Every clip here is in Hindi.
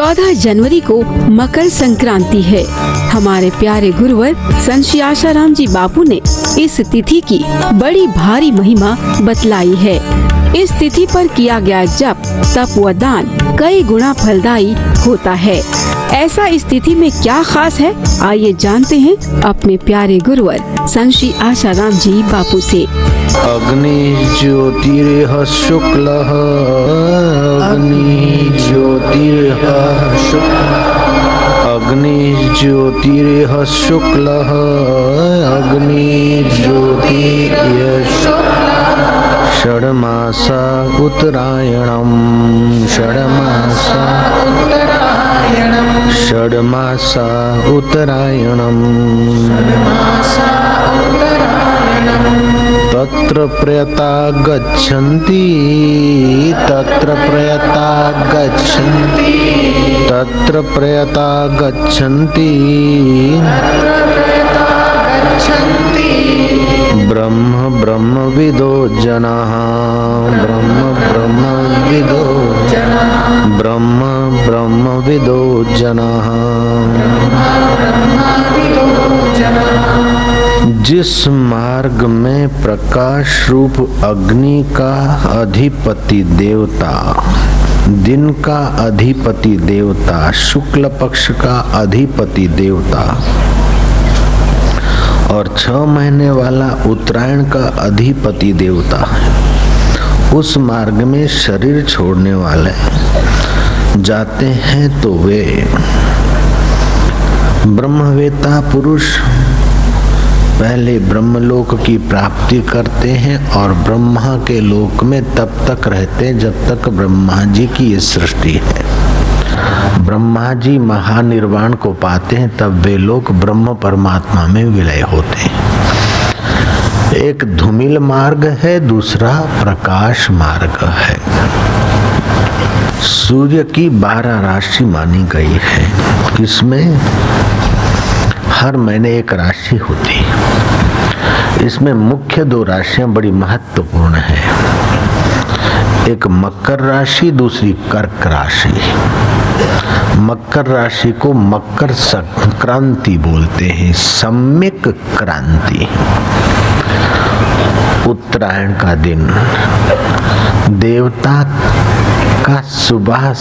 14 जनवरी को मकर संक्रांति है। हमारे प्यारे गुरुवर संत श्री आशाराम जी बापू ने इस तिथि की बड़ी भारी महिमा बतलाई है। इस तिथि पर किया गया जप, तप व दान कई गुना फलदायी होता है। ऐसा इस तिथि में क्या खास है, आइए जानते हैं अपने प्यारे गुरुवर संत श्री आशाराम जी बापू से। अग्नि ज्योतिर्ह शुक्लः, अग्नि ज्योतिर्ह शुक्लः, अग्नि ज्योतिर्ह शुक्लः, अग्नि ज्योतिर्ह षड्मासा उत्तरायणम्, षड्मासा उत्तरायणम्, षड्मासा उत्तरायणम्, तत्र प्रयता गच्छन्ति, तत्र प्रयता गच्छन्ति, तत्र प्रयता गच्छन्ति, ब्रह्म ब्रह्मविदो जनाः, ब्रह्म ब्रह्मविदो जनाः, ब्रह्म ब्रह्मविदो जनाः। जिस मार्ग में प्रकाश रूप अग्नि का अधिपति देवता, दिन का अधिपति देवता, शुक्ल पक्ष का अधिपति देवता और 6 महीने वाला उत्तरायण का अधिपति देवता है, उस मार्ग में शरीर छोड़ने वाले जाते हैं तो वे ब्रह्मवेत्ता पुरुष पहले ब्रह्मलोक की प्राप्ति करते हैं और ब्रह्मा के लोक में तब तक रहते हैं जब तक ब्रह्मा जी की ये सृष्टि है। ब्रह्मा जी महानिर्वाण को पाते हैं, तब वे लोग ब्रह्म परमात्मा में विलय होते हैं। एक धूमिल मार्ग है, दूसरा प्रकाश मार्ग है। सूर्य की 12 राशि मानी गई है। इसमें हर महीने एक राशि होती है। इसमें मुख्य 2 राशियां बड़ी महत्वपूर्ण है, एक मकर राशि, दूसरी कर्क राशि। मकर राशि को मकर संक्रांति बोलते हैं, सम्यक क्रांति। उत्तरायण का दिन देवता का सुबह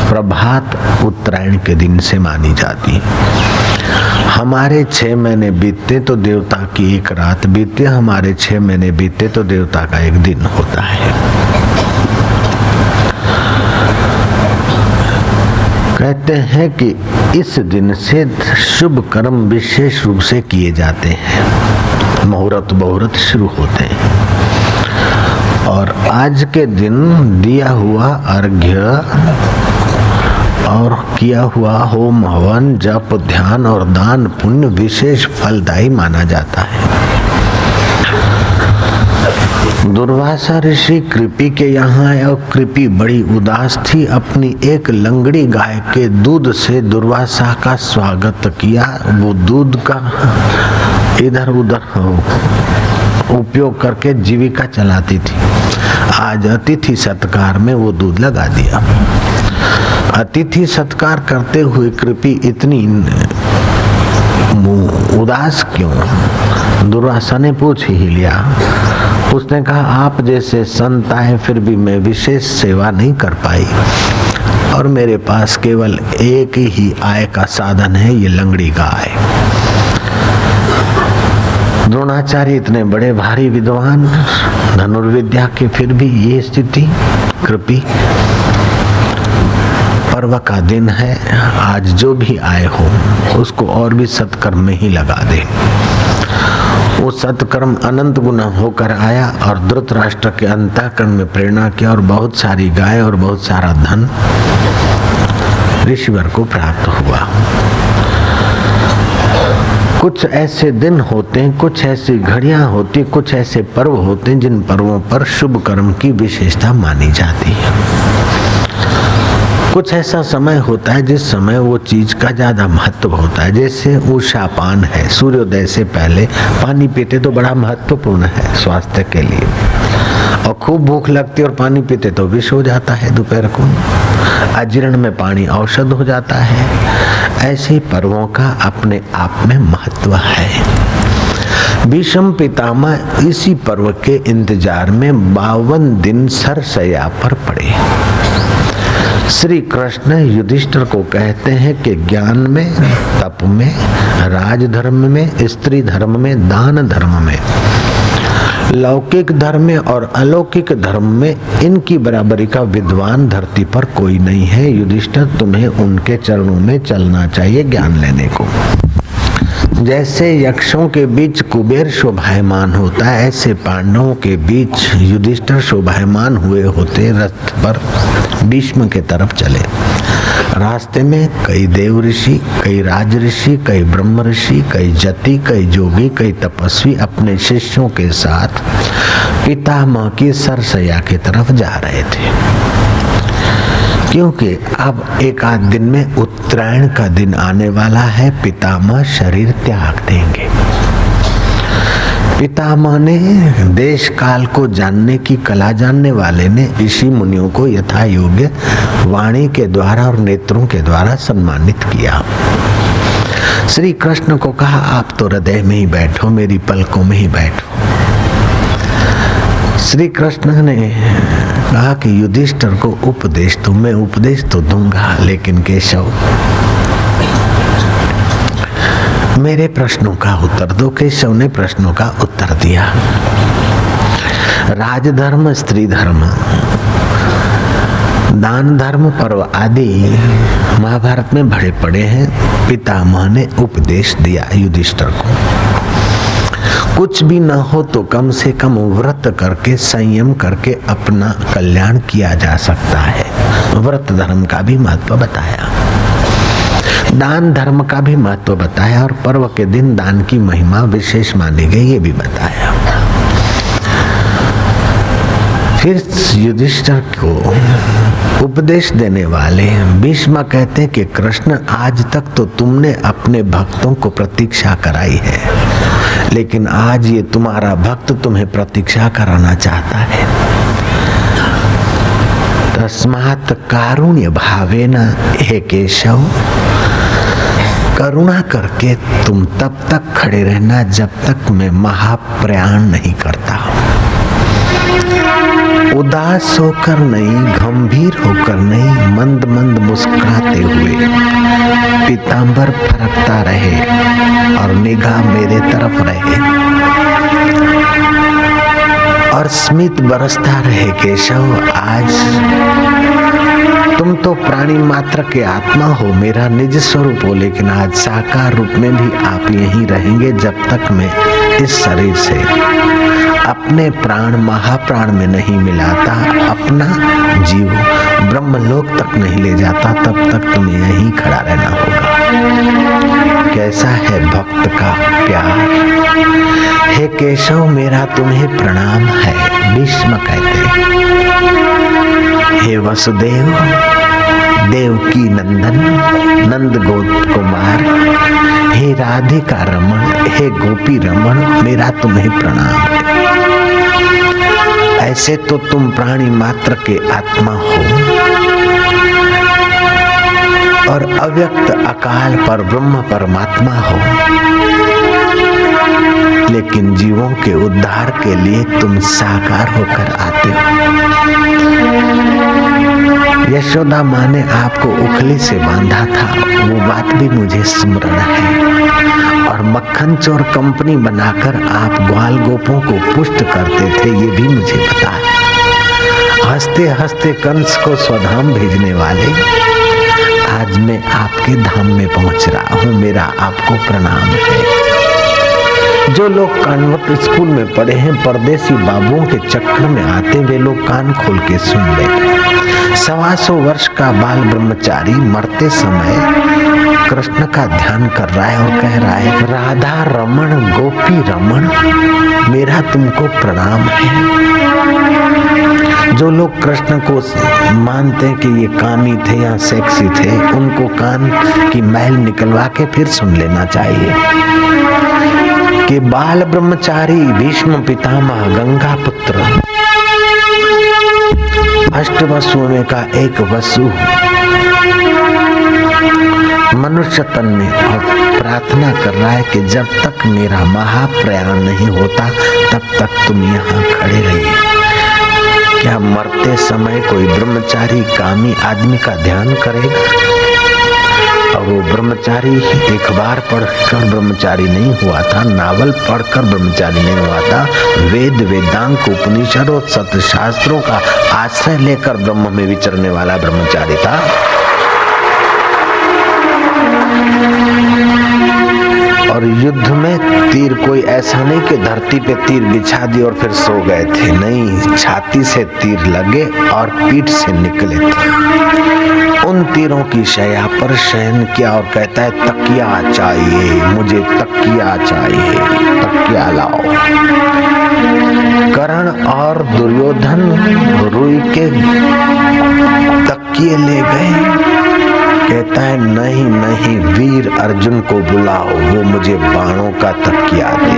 प्रभात उत्तरायण के दिन से मानी जाती है। हमारे 6 महीने बीतते तो देवता की एक रात बीतती, हमारे 6 महीने बीतते तो देवता का एक दिन होता है। कहते हैं कि इस दिन से शुभ कर्म विशेष रूप से किए जाते हैं, मुहूर्त बहुरत शुरू होते हैं। और आज के दिन दिया हुआ अर्घ्य और किया हुआ होम हवन, जप, ध्यान और दान पुण्य विशेष फलदायी माना जाता है। दुर्वासा ऋषि कृपि के यहाँ आए और कृपि बड़ी उदास थी। अपनी एक लंगड़ी गाय के दूध से दुर्वासा का स्वागत किया। वो दूध का इधर उधर उपयोग करके जीविका चलाती थी। आज अतिथि सत्कार में वो दूध लगा दिया। अतिथि सत्कार करते हुए कृपि इतनी उदास क्यों? दुर्वासा ने पूछ ही लिया। उसने कहा, आप जैसे संत आए फिर भी मैं विशेष सेवा नहीं कर पाई और मेरे पास केवल एक ही आय का साधन है, ये लंगड़ी गाय। द्रोणाचार्य इतने बड़े भारी विद्वान धनुर्विद्या के, फिर भी ये स्थिति। कृपि पर्व का दिन है, आज जो भी आए हो उसको और भी सत्कर्म में ही लगा दे। वो सत्कर्म अनंत गुना होकर आया और धृतराष्ट्र के अंतःकरण में प्रेरणा किया और बहुत सारी गाय और बहुत सारा धन ऋषिवर को प्राप्त हुआ। कुछ ऐसे दिन होते हैं, कुछ ऐसी घड़ियां होती, कुछ ऐसे पर्व होते हैं जिन पर्वों पर शुभ कर्म की विशेषता मानी जाती है। कुछ ऐसा समय होता है जिस समय वो चीज का ज्यादा महत्व होता है। जैसे उषा पान है, सूर्योदय से पहले पानी पीते तो बड़ा महत्वपूर्ण है स्वास्थ्य के लिए। और खूब भूख लगती और पानी पीते तो विष हो जाता है दोपहर को। अजीर्ण में पानी औषध हो जाता है। ऐसे पर्वों का अपने आप में महत्व है। भीष्म पितामह इसी पर्व के इंतजार में 52 दिन सरसैया पर पड़े। श्री कृष्ण युधिष्ठिर को कहते हैं कि ज्ञान में, तप में, राजधर्म में, स्त्री धर्म में, दान धर्म में, लौकिक धर्म में और अलौकिक धर्म में इनकी बराबरी का विद्वान धरती पर कोई नहीं है। युधिष्ठिर, तुम्हें उनके चरणों में चलना चाहिए ज्ञान लेने को। जैसे यक्षों के बीच कुबेर शोभायमान होता है, ऐसे पांडवों के बीच युधिष्ठिर शोभायमान हुए होते। रथ पर भीष्म के तरफ चले। रास्ते में कई देव ऋषि, कई राज ऋषि, कई ब्रह्म ऋषि, कई जति, कई जोगी, कई तपस्वी अपने शिष्यों के साथ पितामह की सरसैया की तरफ जा रहे थे, क्योंकि अब एक आध दिन में उत्तरायण का दिन आने वाला है। पितामह शरीर त्याग देंगे। पितामह ने देश काल को जानने की कला जानने वाले ने ऋषि मुनियों को यथा योग्य वाणी के द्वारा और नेत्रों के द्वारा सम्मानित किया। श्री कृष्ण को कहा, आप तो हृदय में ही बैठो, मेरी पलकों में ही बैठो। श्री कृष्ण ने कहा कि युधिष्ठिर को उपदेश दो। मैं उपदेश तो दूंगा, लेकिन केशव मेरे प्रश्नों का उत्तर दो। केशव ने प्रश्नों का उत्तर दिया। राजधर्म, स्त्री धर्म, दान धर्म, पर्व आदि महाभारत में भरे पड़े हैं। पितामह ने उपदेश दिया युधिष्ठिर को। कुछ भी न हो तो कम से कम व्रत करके, संयम करके अपना कल्याण किया जा सकता है। व्रत धर्म का भी महत्व बताया, दान धर्म का भी महत्व बताया और पर्व के दिन दान की महिमा विशेष मानी गई, ये भी बताया। फिर युधिष्ठिर को उपदेश देने वाले भीष्म कहते हैं कि कृष्ण, आज तक तो तुमने अपने भक्तों को प्रतीक्षा कराई है, लेकिन आज ये तुम्हारा भक्त तुम्हें प्रतीक्षा कराना चाहता है। तस्मात् कारुण्य भावेन हे केशव, करुणा करके तुम तब तक खड़े रहना जब तक मैं महाप्रयाण नहीं करता। उदास होकर नहीं, गंभीर होकर नहीं, मंद मंद मुस्कुराते हुए पीतांबर फरकता रहे और निगाह मेरे तरफ रहे और स्मित बरसता रहे। केशव, आज तुम तो प्राणी मात्र के आत्मा हो, मेरा निज स्वरूप हो, लेकिन आज साकार रूप में भी आप यहीं रहेंगे जब तक मैं इस शरीर से अपने प्राण महाप्राण में नहीं मिलाता, अपना जीव ब्रह्मलोक तक नहीं ले जाता, तब तक तुम्हें यहीं खड़ा रहना होगा। कैसा है भक्त का प्यार। हे केशव, मेरा तुम्हें प्रणाम है। भीष्म कहते, हे वसुदेव, देवकी नंदन, नंद गोप कुमार, हे राधिका रमण, हे गोपी रमण, मेरा तुम्हें प्रणाम है। ऐसे तो तुम प्राणी मात्र के आत्मा हो और अव्यक्त अकाल पर ब्रह्म परमात्मा हो, लेकिन जीवों के उद्धार के लिए तुम साकार होकर आते हो। यशोदा माँ ने आपको उखली से बांधा था, वो बात भी मुझे स्मरण है। और मक्खन चोर कंपनी बनाकर आप ग्वाल गोपों को पुष्ट करते थे, ये भी मुझे पता है। हंसते हंसते कंस को स्वधाम भेजने वाले, आज मैं आपके धाम में पहुंच रहा हूँ, मेरा आपको प्रणाम है। जो लोग कॉन्वेंट स्कूल में पढ़े हैं, परदेसी बाबुओं के चक्कर में आते, वे लोग कान खोल के सुन ले। 125 वर्ष का बाल ब्रह्मचारी मरते समय कृष्ण का ध्यान कर रहा है और कह रहा है, राधा रमण, गोपी रमण, मेरा तुमको प्रणाम है। जो लोग कृष्ण को मानते हैं कि ये कामी थे या सेक्सी थे, उनको कान की मैल निकलवा के फिर सुन लेना चाहिए कि बाल ब्रह्मचारी भीष्म पितामह गंगा पुत्र अष्ट वसुओं में का एक वसु मनुष्य तन में और प्रार्थना कर रहा है कि जब तक मेरा महाप्रयाण नहीं होता तब तक तुम यहाँ खड़े रहिए। क्या मरते समय कोई ब्रह्मचारी कामी आदमी का ध्यान करेगा? और वो ब्रह्मचारी एक बार पढ़कर ब्रह्मचारी नहीं हुआ था, नावल पढ़कर ब्रह्मचारी नहीं हुआ था, वेद वेदांग उपनिषद और सत शास्त्रों का आश्रय लेकर ब्रह्म में विचरने वाला ब्रह्मचारी था। और युद्ध में तीर कोई ऐसा नहीं कि धरती पे तीर बिछा दी और फिर सो गए थे, नहीं, छाती से तीर लगे और पीठ से निकले थे। उन तीरों की शैया पर शयन किया और कहता है तकिया चाहिए, मुझे तकिया चाहिए, तकिया लाओ। कर्ण और दुर्योधन रुई के तकिए ले गए। कहता है नहीं नहीं, वीर अर्जुन को बुलाओ, वो मुझे बाणों का तकिया दे।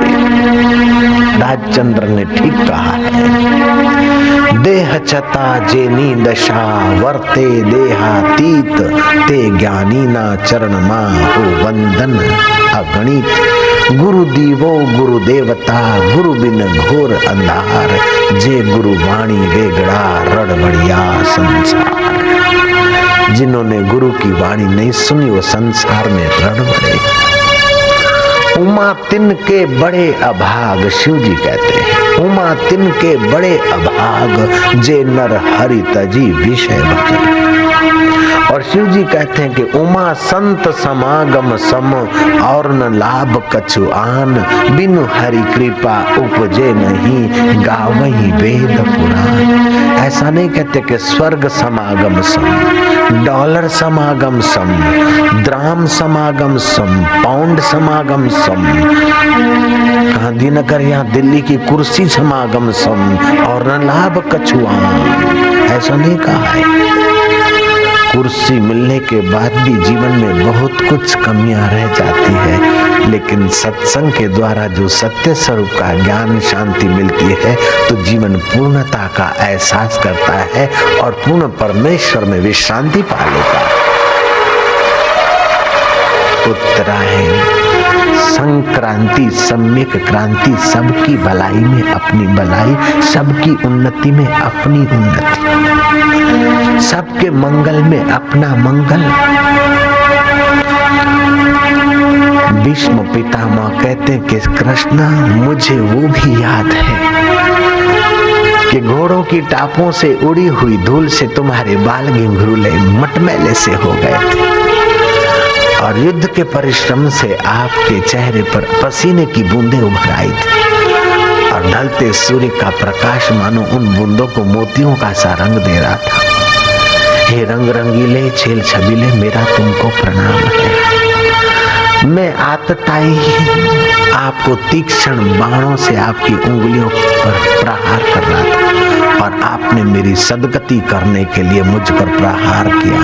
राजचंद्र ने ठीक कहा है, देह चता जेनी दशा वर्ते देहातीत ते ज्ञानी ना चरण मा हो वंदन अगणित। गुरु दीवो गुरु देवता गुरु बिन घोर अंधार, जे गुरु वाणी वेगड़ा रड़बड़िया संसार। जिन्होंने गुरु की वाणी नहीं सुनी वो संसार में रड़बड़े। उमा तिन के बड़े अभाग, शिव जी कहते हैं उमा तिन के बड़े अभाग, जे नर हरि तजी विषय भजन। और शिव जी कहते हैं कि उमा संत समागम सम, और न लाभ कछु आन, बिनु हरि कृपा उपजे नहीं, गावही वेद पुराण। ऐसा नहीं कहते कि स्वर्ग समागम सम, डॉलर समागम सम, द्राम समागम सम, पाउंड समागम सम, गांधीनगर या दिल्ली की कुर्सी समागम सम, और न लाभ कछु आन। ऐसा नहीं कहा है। कुर्सी मिलने के बाद भी जीवन में बहुत कुछ कमियां रह जाती है, लेकिन सत्संग के द्वारा जो सत्य स्वरूप का ज्ञान शांति मिलती है तो जीवन पूर्णता का एहसास करता है और पूर्ण परमेश्वर में विश्रांति पा लेता है। उत्तरायण, संक्रांति, सम्यक क्रांति, सबकी भलाई में अपनी भलाई, सबकी उन्नति में अपनी उन्नति, सबके मंगल में अपना मंगल। भीष्म पितामह कहते हैं कि कृष्ण मुझे वो भी याद है कि घोड़ों की टापों से उड़ी हुई धूल से तुम्हारे बाल घिंघरूले मटमैले से हो गए थे, और युद्ध के परिश्रम से आपके चेहरे पर पसीने की बूंदें उभर आई थी, और ढलते सूर्य का प्रकाश मानो उन बूंदों को मोतियों का सा रंग दे रहा था। हे रंग रंगीले छेल छबीले, मेरा तुमको प्रणाम है। मैं आतताई आपको तीक्ष्ण बाणों से आपकी उंगलियों पर प्रहार कर रहा था, और आपने मेरी सदगति करने के लिए मुझ पर प्रहार किया।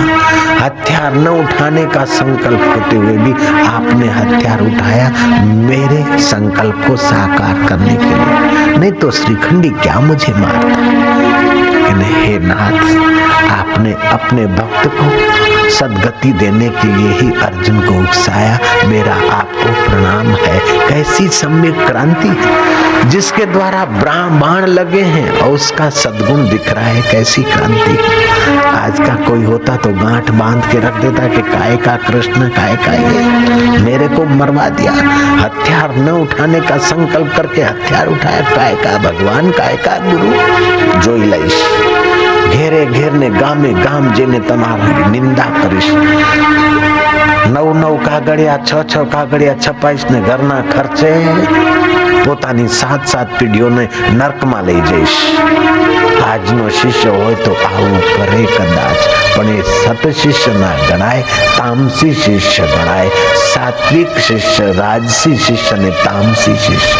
हथियार न उठाने का संकल्प होते हुए भी आपने हथियार उठाया मेरे संकल्प को साकार करने के लिए, नहीं तो श्रीखंडी क्या मुझे मारता। लेकिन हे नाथ, आपने अपने भक्त को सदगति देने के लिए ही अर्जुन को उकसाया। मेरा आपको प्रणाम है। कैसी सम्यक क्रांति है जिसके द्वारा बाण लगे हैं और उसका सद्गुण दिख रहा है। कैसी क्रांति। आज का कोई होता तो गांठ बांध के रख देता कि काय का कृष्ण, काय का ये, मेरे को मरवा दिया। हथियार न उठाने का संकल्प करके हथियार उठाया। काय का भगवान, काय का गुरु। जोई लईश घेरे घेरने गामे गाम जेने તમારી નિંદા કરીશ। 9 કાગળિયા 6 કાગળિયા છપાઈશ ને ઘરના ખર્ચે પોતાની 7 પેઢીઓને નરકમાં લઈ જઈશ। આજનો શિષ્ય હોય તો આવું કરે કદાચ, પણ એ સત શિષ્ય ના ગણાય, તામસી शिष्य गणाय। सात्विक शिष्य, राजसी शिष्य ने तामसी शिष्य।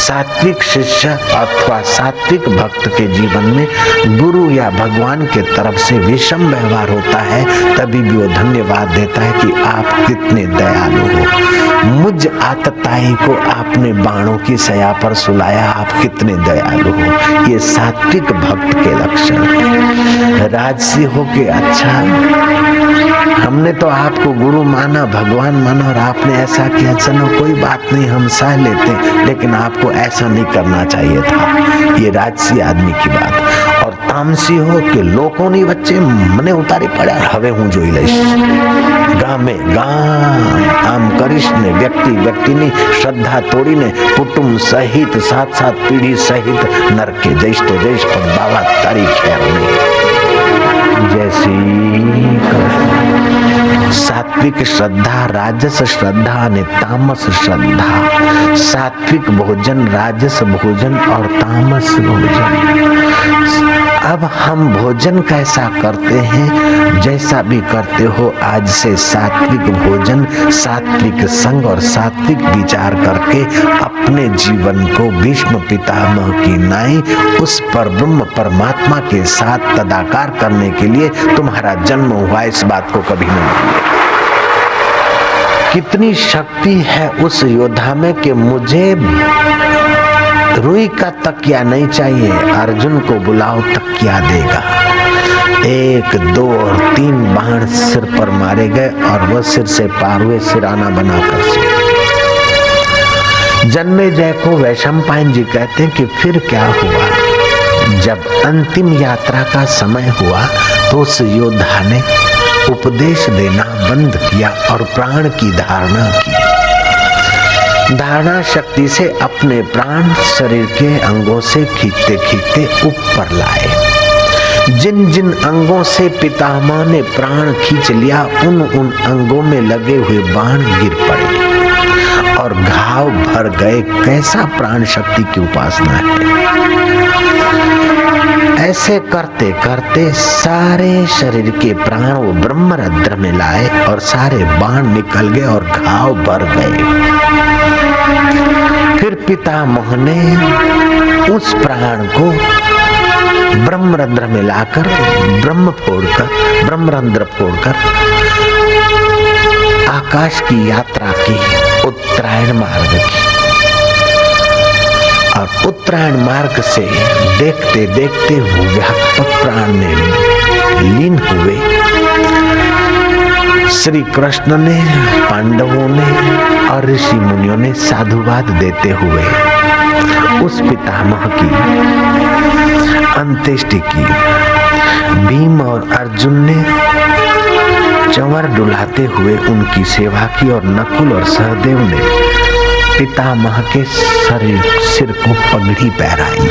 सात्विक शिष्य अथवा सात्विक भक्त के जीवन में गुरु या भगवान के तरफ से विषम व्यवहार होता है, तभी भी वो धन्यवाद देता है कि आप कितने दयालु हो। मुझ आतताई को आपने बाणों की सया पर सुलाया, आप कितने दयालु हो। ये सात्विक भक्त के लक्षण है। राजसी हो के अच्छा हमने तो आपको गुरु माना, भगवान माना और आपने ऐसा किया, चलो कोई बात नहीं हम सह लेते, लेकिन आपको ऐसा नहीं करना चाहिए था। ये राजसी आदमी की बात। और तामसी हो कि लोकोनी वच्चे मने उतारी पड़ा, हवे हूँ जोई लईश। गामे गाम आम करीश ने व्यक्तिनी श्रद्धा तोड़ीने कुटुंब सहित साथ पीढ़ी सहित नरके जैश तो जैश, पण बाबा तारी खैर नहीं। जैसी सात्विक श्रद्धा, राजस श्रद्धा અને तामस श्रद्धा। सात्विक भोजन, राजस भोजन और तामस भोजन। अब हम भोजन कैसा करते हैं, जैसा भी करते हो, आज से सात्विक भोजन, सात्विक संग और सात्विक विचार करके अपने जीवन को भीष्म पितामह की नाई उस परब्रह्म परमात्मा के साथ तदाकार करने के लिए तुम्हारा जन्म हुआ, इस बात को कभी न भूलिए। कितनी शक्ति है उस योद्धा में कि मुझे रुई का तकिया नहीं चाहिए, अर्जुन को बुलाओ तकिया देगा। 1, 2 और 3 बाण सिर पर मारे गए और वह सिर से पार हुए, सिराना बनाकर से। जन्मेजय को वैशंपायन जी कहते हैं कि फिर क्या हुआ। जब अंतिम यात्रा का समय हुआ तो उस योद्धा ने उपदेश देना बंद किया और प्राण की धारणा की। धारणा शक्ति से अपने प्राण शरीर के अंगों से खींचते खींचते ऊपर लाए। जिन जिन अंगों से पितामह ने प्राण खींच लिया, उन उन अंगों में लगे हुए बाण गिर पड़े और घाव भर गए। कैसा प्राण शक्ति की उपासना है। ऐसे करते करते सारे शरीर के प्राण वो ब्रह्मरंध्र में लाए और सारे बाण निकल गए और घाव भर गए। फिर पितामह ने उस प्राण को ब्रह्मरंध्र में लाकर ब्रह्मरंध्र फोड़कर आकाश की यात्रा की, उत्तरायण मार्ग की। और उत्तरायण मार्ग से देखते देखते वो व्यापक प्राण में लीन हुए। श्री कृष्ण ने, पांडवों ने और ऋषि मुनियों ने साधुवाद देते हुए उस पितामह की अंत्येष्टि की। भीम और अर्जुन ने चंवर डुलाते हुए उनकी सेवा की और नकुल और सहदेव ने पितामह के सिर को पगड़ी पहराई।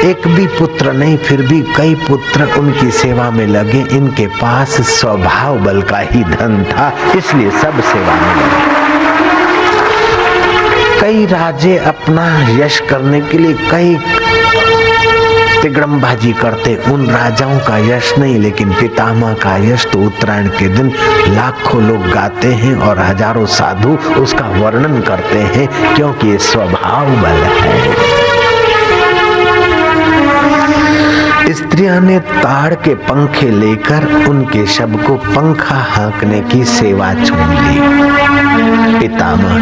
एक भी पुत्र नहीं, फिर भी कई पुत्र उनकी सेवा में लगे। इनके पास स्वभाव बल का ही धन था, इसलिए सब सेवा में लगे। कई राजे अपना यश करने के लिए कई तिगड़मबाजी करते, उन राजाओं का यश नहीं, लेकिन पितामह का यश तो उत्तरायण के दिन लाखों लोग गाते हैं और हजारों साधु उसका वर्णन करते हैं, क्योंकि ये स्वभाव बल है। स्त्रियां ने ताड़ के पंखे लेकर उनके शव को पंखा हाँकने की सेवा छून ली। पितामह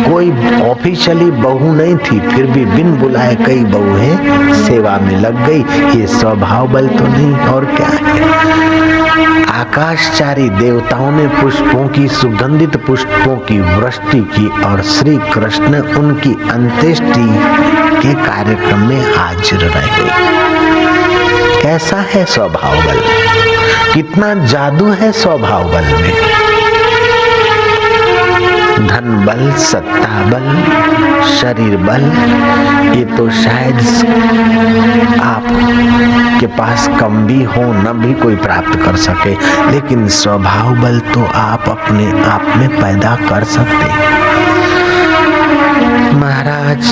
कोई ऑफिशियली बहू नहीं थी, फिर भी बिन बुलाए कई बहुएं सेवा में लग गई। ये स्वभाव बल तो नहीं और क्या है। आकाशचारी देवताओं ने पुष्पों की, सुगंधित पुष्पों की वृष्टि की और श्री कृष्ण उनकी अंत्येष्टि के कार्यक्रम में हाजिर रहे। कैसा है स्वभाव बल, कितना जादू है स्वभाव बल में। धन बल, सत्ता बल, शरीर बल, ये तो शायद आप के पास कम भी हो, न भी कोई प्राप्त कर सके, लेकिन स्वभाव बल तो आप अपने आप में पैदा कर सकते। महाराज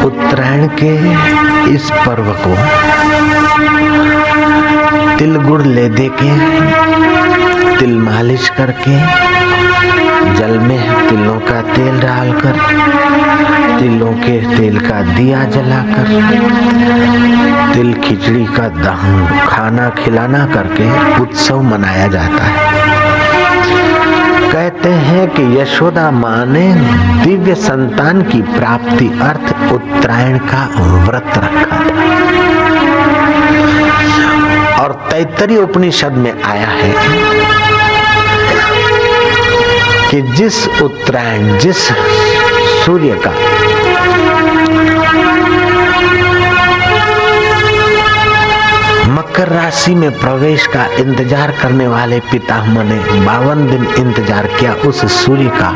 उत्तरायण के इस पर्व को तिल गुड़ ले दे के तिल मालिश करके जल में तिलों का तेल डालकर तिलों के तेल का दिया जलाकर तिल खिचड़ी का दहन खाना खिलाना करके उत्सव मनाया जाता है। कहते हैं कि यशोदा माँ ने दिव्य संतान की प्राप्ति अर्थ उत्तरायण का व्रत रखा था। और तैत्तरीय उपनिषद में आया है कि जिस उत्तरायण जिस सूर्य का मकर राशि में प्रवेश का इंतजार करने वाले पितामह ने 52 दिन इंतजार किया, उस सूर्य का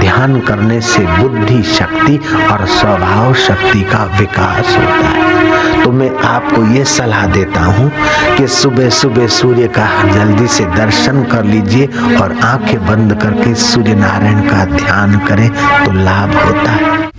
ध्यान करने से बुद्धि शक्ति और स्वभाव शक्ति का विकास होता है। तो मैं आपको ये सलाह देता हूँ कि सुबह सुबह सूर्य का जल्दी से दर्शन कर लीजिए और आंखें बंद करके सूर्य नारायण का ध्यान करें तो लाभ होता है।